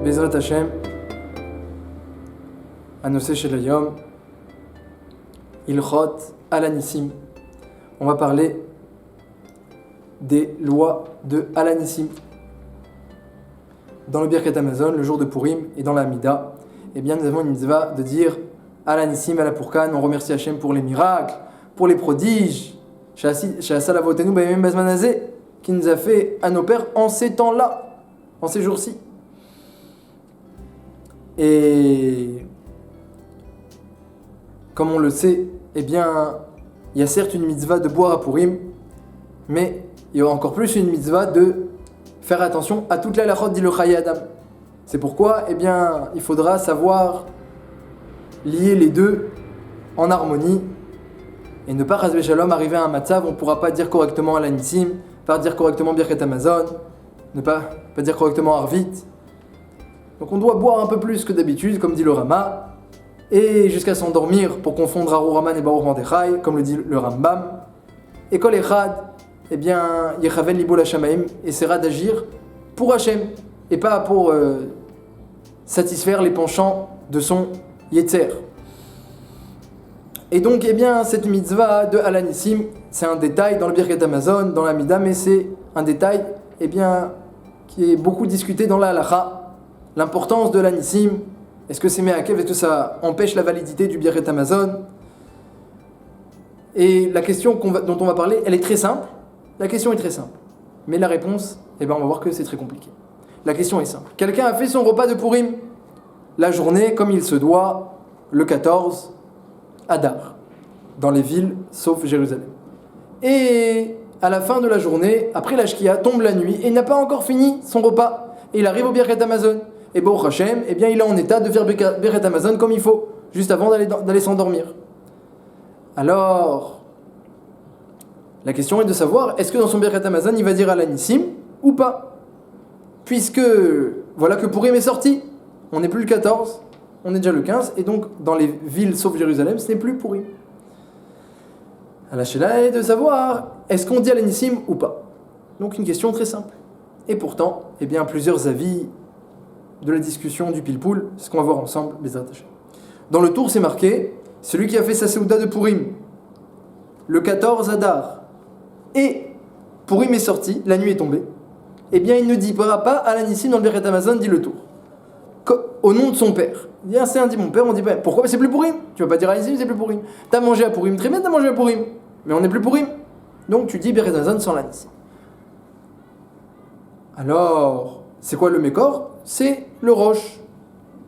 Bezrat Hashem, Anose Shelayom, Ilchot Alanissim. On va parler des lois de Alanissim. Dans le Birkat Hamazon, le jour de Purim, et dans la Hamida, eh bien, nous avons une mitzvah de dire Alanissim, Ala Purkan, on remercie Hashem pour les miracles, pour les prodiges, qui nous a fait à nos pères en ces temps-là, en ces jours-ci. Et comme on le sait, eh bien, il y a certes une mitzvah de boire à Purim, mais il y a encore plus une mitzvah de faire attention à toute la halachot dit le Chaye Adam. C'est pourquoi, eh bien, il faudra savoir lier les deux en harmonie et ne pas Chas Shalom arriver à un matzav où on ne pourra pas dire correctement Alanissim, pas dire correctement Birkat Hamazon, ne pas dire correctement Arvit. Donc on doit boire un peu plus que d'habitude, comme dit le Rama, et jusqu'à s'endormir pour confondre Arur Raman et Baruch Mordechai, comme le dit le Rambam. Et Kol Echad, eh bien, Yechaven Libo Lashamaim, essaiera d'agir pour Hashem, et pas pour satisfaire les penchants de son Yetzer. Et donc, eh bien, cette mitzvah de Alanissim, c'est un détail dans le Birkat Hamazon, dans la Mida, mais c'est un détail, eh bien, qui est beaucoup discuté dans la Halacha. L'importance de l'Alanissim, est-ce que c'est Me'akev, est-ce que ça empêche la validité du Birkat Hamazon? Et la question dont on va parler, elle est très simple. La question est très simple. Mais la réponse, eh bien, on va voir que c'est très compliqué. La question est simple. Quelqu'un a fait son repas de Purim, la journée, comme il se doit, le 14 Adar, dans les villes, sauf Jérusalem. Et à la fin de la journée, après la Shkia, tombe la nuit, et il n'a pas encore fini son repas. Et il arrive au Birkat Hamazon. Et Baruch Hashem, eh bien, il est en état de faire Birkat Hamazon comme il faut, juste avant d'aller s'endormir. Alors, la question est de savoir, est-ce que dans son Birkat Hamazon, il va dire Alanissim ou pas? Puisque, voilà que Purim est sorti. On n'est plus le 14, on est déjà le 15, et donc, dans les villes sauf Jérusalem, ce n'est plus Purim. La Shela est de savoir, est-ce qu'on dit Alanissim ou pas? Donc, une question très simple. Et pourtant, eh bien, plusieurs avis de la discussion du Pilpoul, c'est ce qu'on va voir ensemble, Bezrat Hashem. Dans le tour, c'est marqué, celui qui a fait sa Seouda de Purim, le 14 Adar, et Purim est sorti, la nuit est tombée, eh bien, il ne dira pas Alanissim dans le Birkat Hamazon, dit le tour. Au nom de son père. Il dit, c'est un dit mon père, on dit, pourquoi? C'est plus Purim. Tu vas pas dire Alanissim, c'est plus Purim. T'as mangé à Purim, très bien, t'as mangé à Purim, mais on n'est plus Purim. Donc, tu dis Birkat Hamazon sans Alanissim. Alors, c'est quoi le Mékor? C'est le Rosh.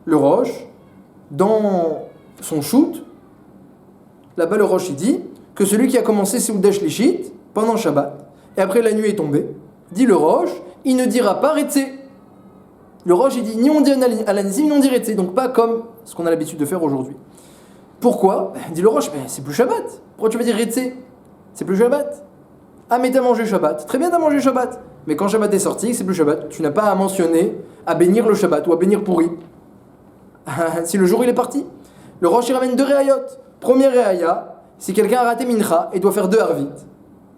Le Rosh, dans son shoot, là-bas le Rosh il dit que celui qui a commencé Seouda Shlishit pendant Shabbat, et après la nuit est tombée, dit le Rosh, il ne dira pas Retsé. Le Rosh il dit ni on dit Alanissim, ni on dit Retsé, donc pas comme ce qu'on a l'habitude de faire aujourd'hui. Pourquoi? Dit le Rosh, mais c'est plus Shabbat. Pourquoi tu vas dire Retsé? C'est plus Shabbat. Ah mais t'as mangé Shabbat. Très bien, t'as mangé Shabbat. Mais quand Shabbat est sorti, c'est plus Shabbat. Tu n'as pas à mentionner, à bénir le Shabbat ou à bénir Purim. Si le jour il est parti. Le Rosh il ramène deux réayot. Première réaya, si quelqu'un a raté Mincha, il doit faire deux Arvit.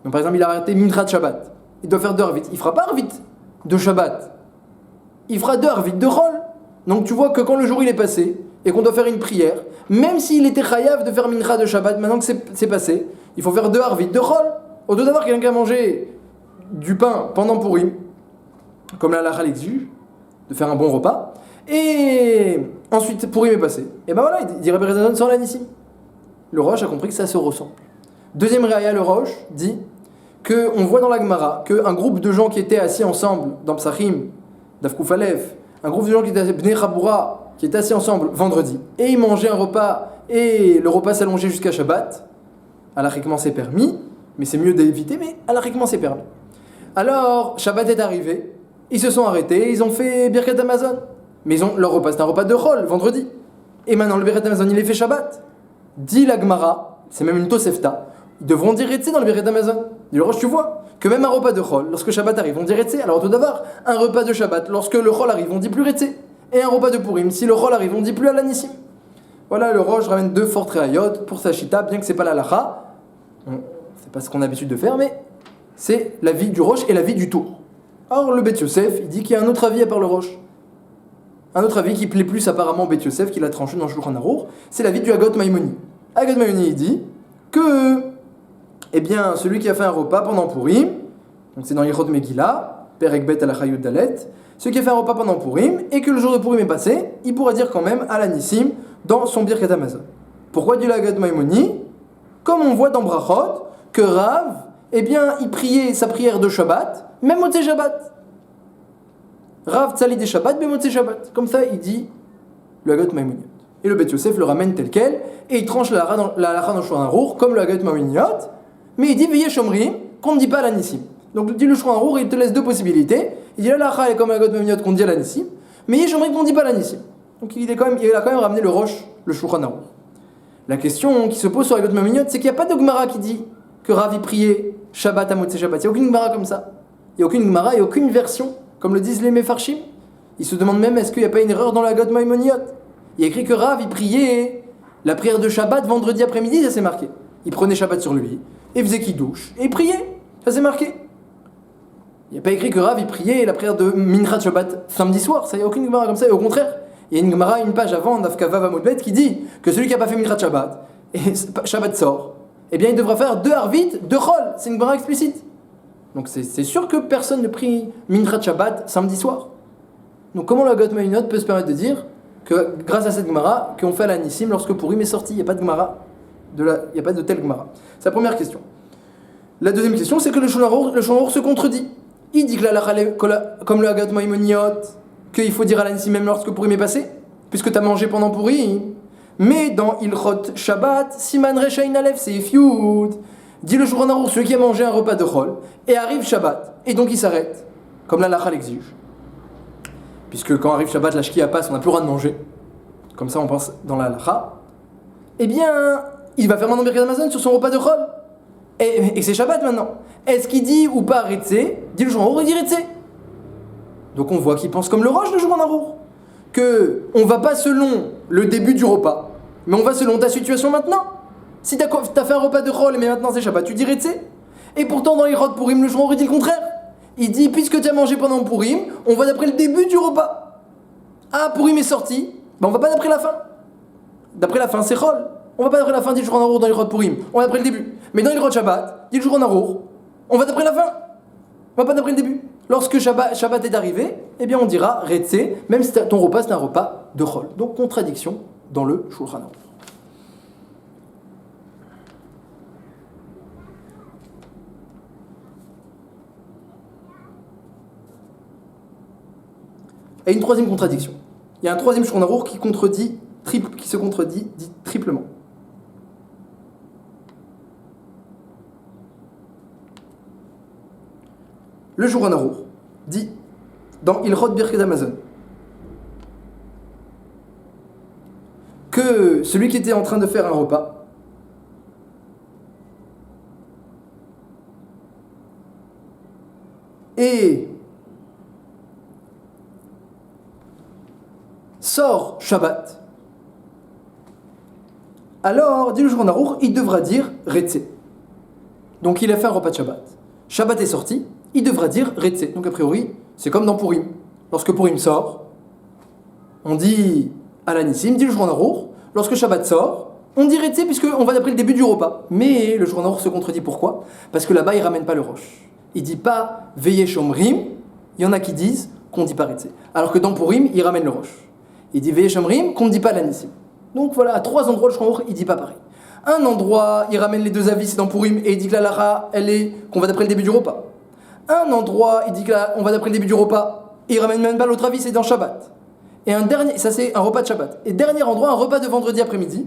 Donc par exemple, il a raté Mincha de Shabbat. Il doit faire deux Arvit. Il fera pas Arvit de Shabbat. Il fera deux Arvit de Chol. Donc tu vois que quand le jour il est passé et qu'on doit faire une prière, même s'il était chayav de faire Mincha de Shabbat, maintenant que c'est passé, il faut faire deux Arvit de Chol. Au lieu d'avoir quelqu'un qui a mangé du pain pendant Purim, comme la halakha l'exige, de faire un bon repas, et ensuite Purim est passé, et ben voilà, il dirait Birkat Hamazon sans Alanissim. Le Rosh a compris que ça se ressemble. Deuxième réaya, le Rosh dit qu'on voit dans la Gemara qu'un groupe de gens qui étaient assis ensemble dans Psachim, Daf Kuf Aleph, un groupe de gens qui étaient assis, Bnei Chabura, qui étaient assis ensemble vendredi, et ils mangeaient un repas, et le repas s'allongeait jusqu'à Shabbat. Halachiquement c'est permis, mais c'est mieux d'éviter, mais halachiquement c'est permis. Alors, Shabbat est arrivé, ils se sont arrêtés, ils ont fait Birkat Hamazon. Mais leur repas, c'est un repas de Chol, vendredi. Et maintenant, le Birkat Hamazon, il est fait Shabbat. Dit la Gemara, c'est même une Tosefta, ils devront dire Retsé dans le Birkat Hamazon. Dit le Rosh, tu vois, que même un repas de Chol, lorsque Shabbat arrive, on dit Retsé. Alors, tout d'abord, un repas de Shabbat, lorsque le Chol arrive, on dit plus Retsé. Et un repas de Purim, si le Chol arrive, on dit plus Alanissim. Voilà, le Rosh ramène deux fortes réayot pour sa chita, bien que c'est pas la halakha. C'est pas ce qu'on a l'habitude de faire, mais c'est l'avis du Rosh et l'avis du Tour. Or, le Beth Yosef, il dit qu'il y a un autre avis à part le Rosh. un autre avis qui plaît plus apparemment au Beth Yosef, qui l'a tranché dans le Shulchan Aruch, c'est l'avis du Hagot Maimoni. Hagot Maimoni il dit que, eh bien, celui qui a fait un repas pendant Purim, donc c'est dans Yichot Megillah, Perek Bet Alachah Yud Dalet, celui qui a fait un repas pendant Purim, et que le jour de Purim est passé, il pourra dire quand même Al Anissim dans son Birkat Hamazon. Pourquoi dit le Hagot Maimoni? Comme on voit dans Brachot, que Rav, eh bien, il priait sa prière de Shabbat, même Motzei Shabbat. Rav Tzali des Shabbat, mais Motzei Shabbat. Comme ça, il dit le Hagot Maimoniot. Et le Beth Yosef le ramène tel quel, et il tranche la halakha dans le Shulchan Aruch, comme le Hagot Maimoniot, mais il dit Veye Shomrim, qu'on ne dit pas à l'Anissim. Donc, il dit le Shulchan Aruch, il te laisse deux possibilités. Il dit la halakha est comme le Hagot Maimoniot qu'on dit à l'Anissim, mais Veye Shomrim qu'on ne dit pas à l'Anissim. Donc, il a quand même ramené le Roche, le Shulchan Aruch. La question qui se pose sur le Hagot Maimoniot, c'est qu'il n'y a pas de Gemara qui dit que Rav y priait Shabbat à Motzei Shabbat. Il n'y a aucune Gemara comme ça. Il n'y a aucune Gemara, il n'y a aucune version. Comme le disent les Mefarshim, ils se demandent même est-ce qu'il n'y a pas une erreur dans la Hagot Maimoniot. Il y a écrit que Rav, il priait la prière de Shabbat vendredi après-midi, ça c'est marqué. Il prenait Shabbat sur lui, et faisait Kiddush, et il priait, ça c'est marqué. Il n'y a pas écrit que Rav, il priait la prière de Minchat Shabbat samedi soir, ça, il n'y a aucune Gemara comme ça, et au contraire, il y a une Gemara, une page avant, Nafkava Vamodbet, qui dit que celui qui n'a pas fait Minchat Shabbat, et Shabbat sort, eh bien il devra faire 2 Arvit, 2 Chol, c'est une Gemara explicite. Donc c'est sûr que personne ne prie Minchat Shabbat samedi soir. Donc comment le Hagot Maimoniot peut se permettre de dire que grâce à cette Gemara qu'on fait à l'Anissim lorsque Purim est sorti, il n'y a pas de Gemara, il n'y a pas de telle Gemara. C'est la première question. La deuxième question, c'est que le Shulchan Aruch se contredit. Il dit que comme le Hagot Maimoniot, qu'il faut dire à l'Anissim même lorsque Purim est passé, puisque tu as mangé pendant Purim. Mais dans Ilchot Shabbat, Siman Reshain Aleph, c'est Yud. Dit le Shulchan Aruch, celui qui a mangé un repas de Chol, et arrive Shabbat, et donc il s'arrête, comme la halakha l'exige. Puisque quand arrive Shabbat, la Shkia passe, on n'a plus le droit de manger. Comme ça, on pense dans la halakha. Eh bien, il va faire maintenant Birkat Hamazon sur son repas de Chol. Et c'est Shabbat maintenant. Est-ce qu'il dit ou pas Retsé? Dit le Shulchan Aruch, il dit Retsé. Donc on voit qu'il pense comme le Roche, le Shulchan Aruch. Que on va pas selon le début du repas, mais on va selon ta situation maintenant. Si t'as fait un repas de Chol, mais maintenant c'est Shabbat, tu dirais Retsé. Et pourtant dans Ilchot Purim, le Shulchan Aruch dit le contraire. Il dit, puisque tu as mangé pendant Purim, on va d'après le début du repas. Ah, Purim est sorti, ben on va pas d'après la fin. D'après la fin, c'est Chol. On va pas d'après la fin, dit le Shulchan Aruch dans Ilchot Purim. On va d'après le début. Mais dans Ilchot Shabbat, dit le Shulchan Aruch, on va d'après la fin. On va pas d'après le début. Lorsque Shabbat est arrivé, eh bien on dira Retsé, même si ton repas c'est un repas de Chol. Donc contradiction dans le Shulchan Aruch. Et une troisième contradiction. Il y a un troisième Shulchan Aruch qui se contredit dit triplement. Le Shulchan Aruch dit dans Ilchot Birkat Hamazon que celui qui était en train de faire un repas et sort Shabbat, alors, dit le Shulchan Aruch, il devra dire Retsé. Donc il a fait un repas de Shabbat. Shabbat est sorti, il devra dire Retsé. Donc a priori, c'est comme dans Purim. Lorsque Purim sort, on dit à l'Anissim, dit le Shulchan Aruch, lorsque Shabbat sort, on dit Retsé puisqu'on va d'après le début du repas. Mais le Shulchan Aruch se contredit, pourquoi? Parce que là-bas, il ne ramène pas le Roche. Il ne dit pas Veye Shomrim, il y en a qui disent qu'on ne dit pas Retsé. Alors que dans Purim, il ramène le Roche. Il dit Veye Shomrim, qu'on ne dit pas l'Anissim. Donc voilà, à 3 endroits, le Shulchan Aruch, il ne dit pas pareil. Un endroit, il ramène les 2 avis, c'est dans Purim, et il dit que la halakha, elle est qu'on va d'après le début du repas. Un endroit, il dit qu'on va d'après le début du repas, et il ramène même pas l'autre avis, c'est dans Shabbat. Et un dernier, ça c'est un repas de Shabbat. Et dernier endroit, un repas de vendredi après-midi,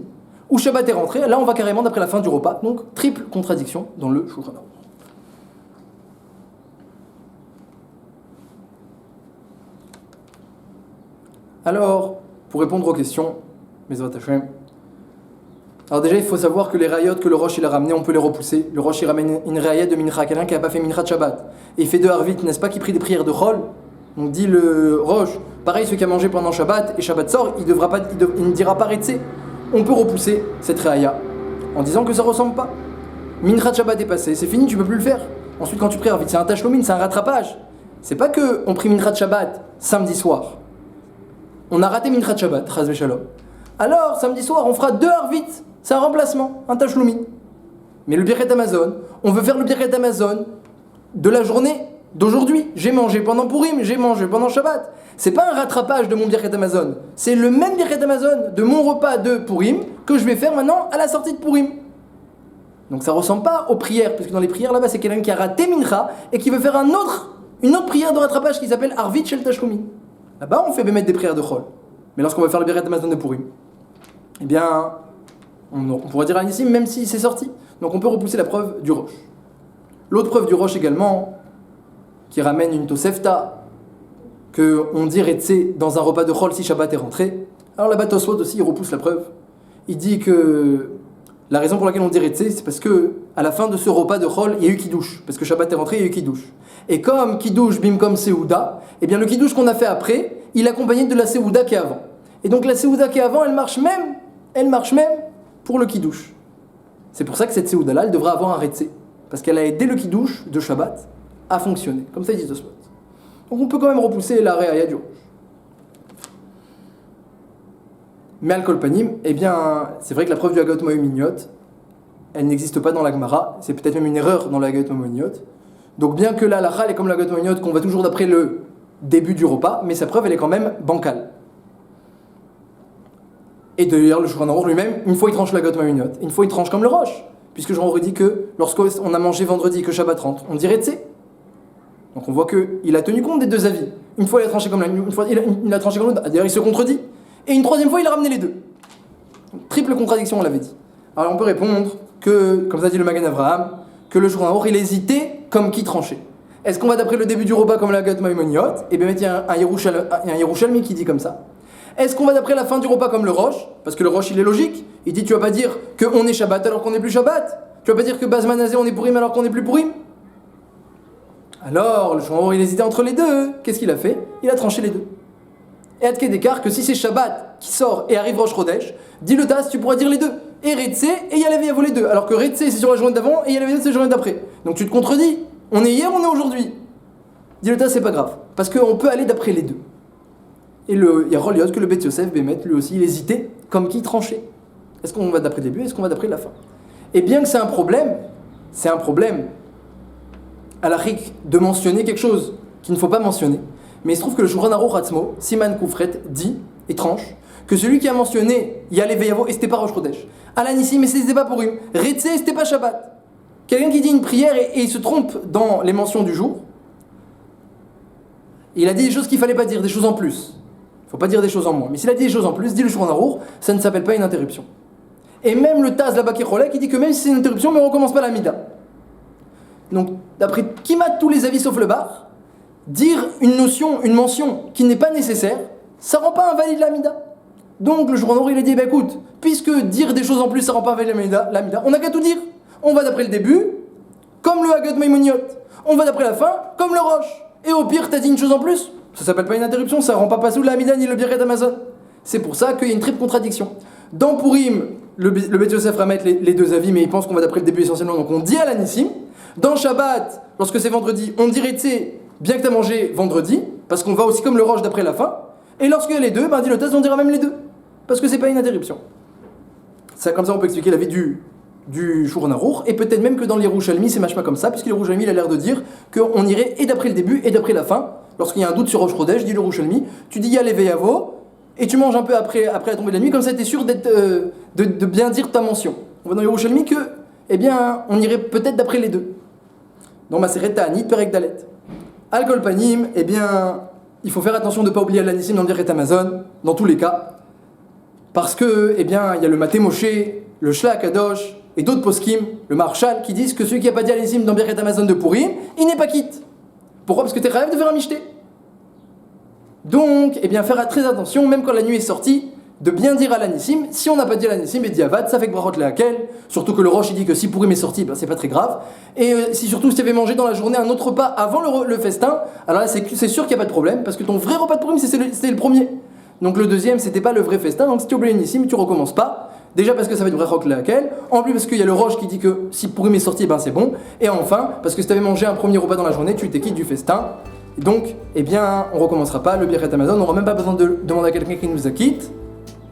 où Shabbat est rentré, là on va carrément d'après la fin du repas. Donc triple contradiction dans le Shulchan Aruch. Alors, pour répondre aux questions, Bezrat Hashem, alors déjà il faut savoir que les rayot que le Roche il a ramené, on peut les repousser. Le Roche il ramène une rayot de Mincha, quelqu'un qui n'a pas fait Mincha Shabbat, et il fait 2 Harvit, n'est-ce pas, qui prie des prières de Chol. Donc dit le Roche, pareil celui qui a mangé pendant Shabbat, et Shabbat sort, il ne dira pas Retsé. On peut repousser cette raya en disant que ça ressemble pas. Mincha Shabbat est passé, c'est fini, tu peux plus le faire. Ensuite quand tu pries Harvit, c'est un tashlomin, c'est un rattrapage. C'est pas que on prie Mincha Shabbat samedi soir. on a raté Minchat Shabbat, Chas v'Shalom. Alors, samedi soir, on fera 2 Arvit, c'est un remplacement, un Tashloumi. Mais le Birkat Hamazon, on veut faire le Birkat Hamazon de la journée d'aujourd'hui. J'ai mangé pendant Purim, j'ai mangé pendant Shabbat. C'est pas un rattrapage de mon Birkat Hamazon, c'est le même Birkat Hamazon de mon repas de Purim que je vais faire maintenant à la sortie de Purim. Donc ça ressemble pas aux prières, puisque dans les prières là-bas, c'est quelqu'un qui a raté Mincha et qui veut faire une autre prière de rattrapage qui s'appelle Arvit Shel Tashloumi. Là-bas, on fait mettre des prières de Chol. Mais lorsqu'on va faire le Birkat Hamazon de Purim, eh bien, on pourrait dire à Nissim, même si c'est sorti. Donc on peut repousser la preuve du Rosh. L'autre preuve du Rosh également, qui ramène une Tosefta, qu'on dit Retsé dans un repas de Chol si Shabbat est rentré. Alors là-bas, Tosfot aussi, il repousse la preuve. Il dit que la raison pour laquelle on dit Retsé, c'est parce que à la fin de ce repas de Chol, il y a eu Kiddush. Parce que Shabbat est rentré, il y a eu Kiddush. Et comme Kiddush bim comme Seouda, eh bien le Kiddush qu'on a fait après, il est accompagné de la Seouda qui est avant. Et donc la Seouda qui est avant, elle marche même pour le Kiddush. C'est pour ça que cette Seouda-là, elle devra avoir un Retsé. Parce qu'elle a aidé le Kiddush de Shabbat à fonctionner. Comme ça, ils disent Tosfot. Donc on peut quand même repousser la Réaya du Rosh. Mais Al-Kol Panim, eh bien, c'est vrai que la preuve du Hagot Moïminiot, elle n'existe pas dans la Gemara. C'est peut-être même une erreur dans le Hagot Moïminiot. Donc bien que la halakha est comme le Hagot Moïminiot, qu'on va toujours d'après le début du repas, mais sa preuve, elle est quand même bancale. Et d'ailleurs, le Shulchan Aruch lui-même, une fois il tranche la Hagot Moïminiot, une fois il tranche comme le Rosh. Puisque j'en aurais dit que lorsqu'on a mangé vendredi et que Shabbat rentre, on dirait Tsé. Donc on voit qu'il a tenu compte des deux avis. Une fois il a tranché comme l'une, une fois il a tranché comme l'autre, d'ailleurs il se contredit. Et une troisième fois il a ramené les deux. Donc, triple contradiction on l'avait dit. Alors on peut répondre que, comme ça dit le Magen Avraham, que le Shulchan Aruch il hésitait comme qui tranchait. Est-ce qu'on va d'après le début du repas comme la Hagot Moïminiot? Et bien il y a un Yerushalmi qui dit comme ça. Est-ce qu'on va d'après la fin du repas comme le Rosh? Parce que le Rosh il est logique. Il dit tu vas pas dire qu'on est Shabbat alors qu'on n'est plus Shabbat. Tu vas pas dire que Bazmanazé on est Purim alors qu'on n'est plus Purim. Alors le Shulchan Aruch il hésitait entre les deux. Qu'est-ce qu'il a fait? Il a tranché les deux. Et Adke d'écart que si c'est Shabbat qui sort et arrive Rosh Chodesh, dis le Tas, tu pourras dire les deux. Et Retsé et Yalev les deux. Alors que Retsé c'est sur la journée d'avant et Yalev c'est la journée d'après. Donc tu te contredis. On est hier, on est aujourd'hui. Dis le Tas, c'est pas grave. Parce qu'on peut aller d'après les deux. Et il y a Roliot que le Beth Yosef, Bémet, lui aussi, il hésitait comme qui tranchait. Est-ce qu'on va d'après le début, est-ce qu'on va d'après la fin? Et bien que c'est un problème à la Rik de mentionner quelque chose qu'il ne faut pas mentionner. Mais il se trouve que le Shulchan Aruch Atzmo, Siman Koufret, dit et tranche que celui qui a mentionné Yalev Yavo et c'était pas Rosh Chodesh, Alanissim mais c'était pas Purim, Retsé c'était pas Shabbat. Quelqu'un qui dit une prière et il se trompe dans les mentions du jour, il a dit des choses qu'il fallait pas dire, des choses en plus. Il ne faut pas dire des choses en moins. Mais s'il a dit des choses en plus, dit le Shulchan Aruch, ça ne s'appelle pas une interruption. Et même le Taz là-bas qui Cholek, il dit que même si c'est une interruption, mais on ne recommence pas la Mida. Donc, d'après Kimat tous les avis sauf le bar, dire une notion, une mention qui n'est pas nécessaire, ça ne rend pas invalide la Mida. Donc le Shulchan Aruch, il a dit, bah écoute, puisque dire des choses en plus, ça ne rend pas invalide la Mida, on n'a qu'à tout dire. On va d'après le début, comme le Hagot Moïminiot. On va d'après la fin, comme le Rosh. Et au pire, t'as dit une chose en plus, ça s'appelle pas une interruption, ça rend pas passou la Hamida ni le Birkat Hamazon. C'est pour ça qu'il y a une triple contradiction. Dans Purim, le Beth Yosef ramène les deux avis, mais il pense qu'on va d'après le début essentiellement, donc on dit à l'Anissim. Dans Shabbat, lorsque c'est vendredi, on dirait Tsé, bien que t'as mangé vendredi, parce qu'on va aussi comme le Rosh d'après la fin. Et lorsqu'il y a les deux, dit le Taz, on dira même les deux, parce que c'est pas une interruption. Ça, comme ça, on peut expliquer la vie du Shulchan Aruch, et peut-être même que dans l'Yerushalmi, c'est machma comme ça, puisque l'Yerushalmi, il a l'air de dire qu'on irait et d'après le début et d'après la fin. Lorsqu'il y a un doute sur Rosh Chodesh, dit l'Yerushalmi, tu dis Yalev Yavo, et tu manges un peu après la tombée de la nuit, comme ça tu es sûr de bien dire ta mention. On voit dans l'Yerushalmi que, eh bien, on irait peut-être d'après les deux. Dans Maseret Ta'anit, Perek Dalet. Al-Kol Panim, eh bien, il faut faire attention de ne pas oublier l'Anissim dans le Birkat Hamazon, dans tous les cas, parce que, eh bien, il y a le Maté Moshe, le Shla Kadosh, et d'autres poskim, le Marshal, qui disent que celui qui n'a pas dit Anissim dans Birkat Hamazon de Purim, il n'est pas quitte. Pourquoi? Parce que tu es rêve de faire un michté. Donc, eh bien, faire très attention, même quand la nuit est sortie, de bien dire à l'Anissim. Si on n'a pas dit à l'Anissim, et diavad, ça fait que brachot lehakel. Surtout que le Rosh, il dit que si Purim est sorti, ben, c'est pas très grave. Et si surtout tu avais mangé dans la journée un autre repas avant le festin, alors là, c'est sûr qu'il n'y a pas de problème, parce que ton vrai repas de Purim, c'était le premier. Donc le deuxième, c'était pas le vrai festin. Donc si tu oublies l'Anissim, tu recommences pas. Déjà parce que ça va être brachot lehakel. En plus, parce qu'il y a le Rosh qui dit que si Purim est sorti, ben c'est bon. Et enfin, parce que si tu avais mangé un premier repas dans la journée, tu t'es quitte du festin. Donc, eh bien, on recommencera pas le Birkat Hamazon, on n'aura même pas besoin de demander à quelqu'un qui nous acquitte.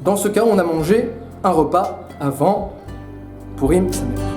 Dans ce cas, on a mangé un repas avant Purim Sameach.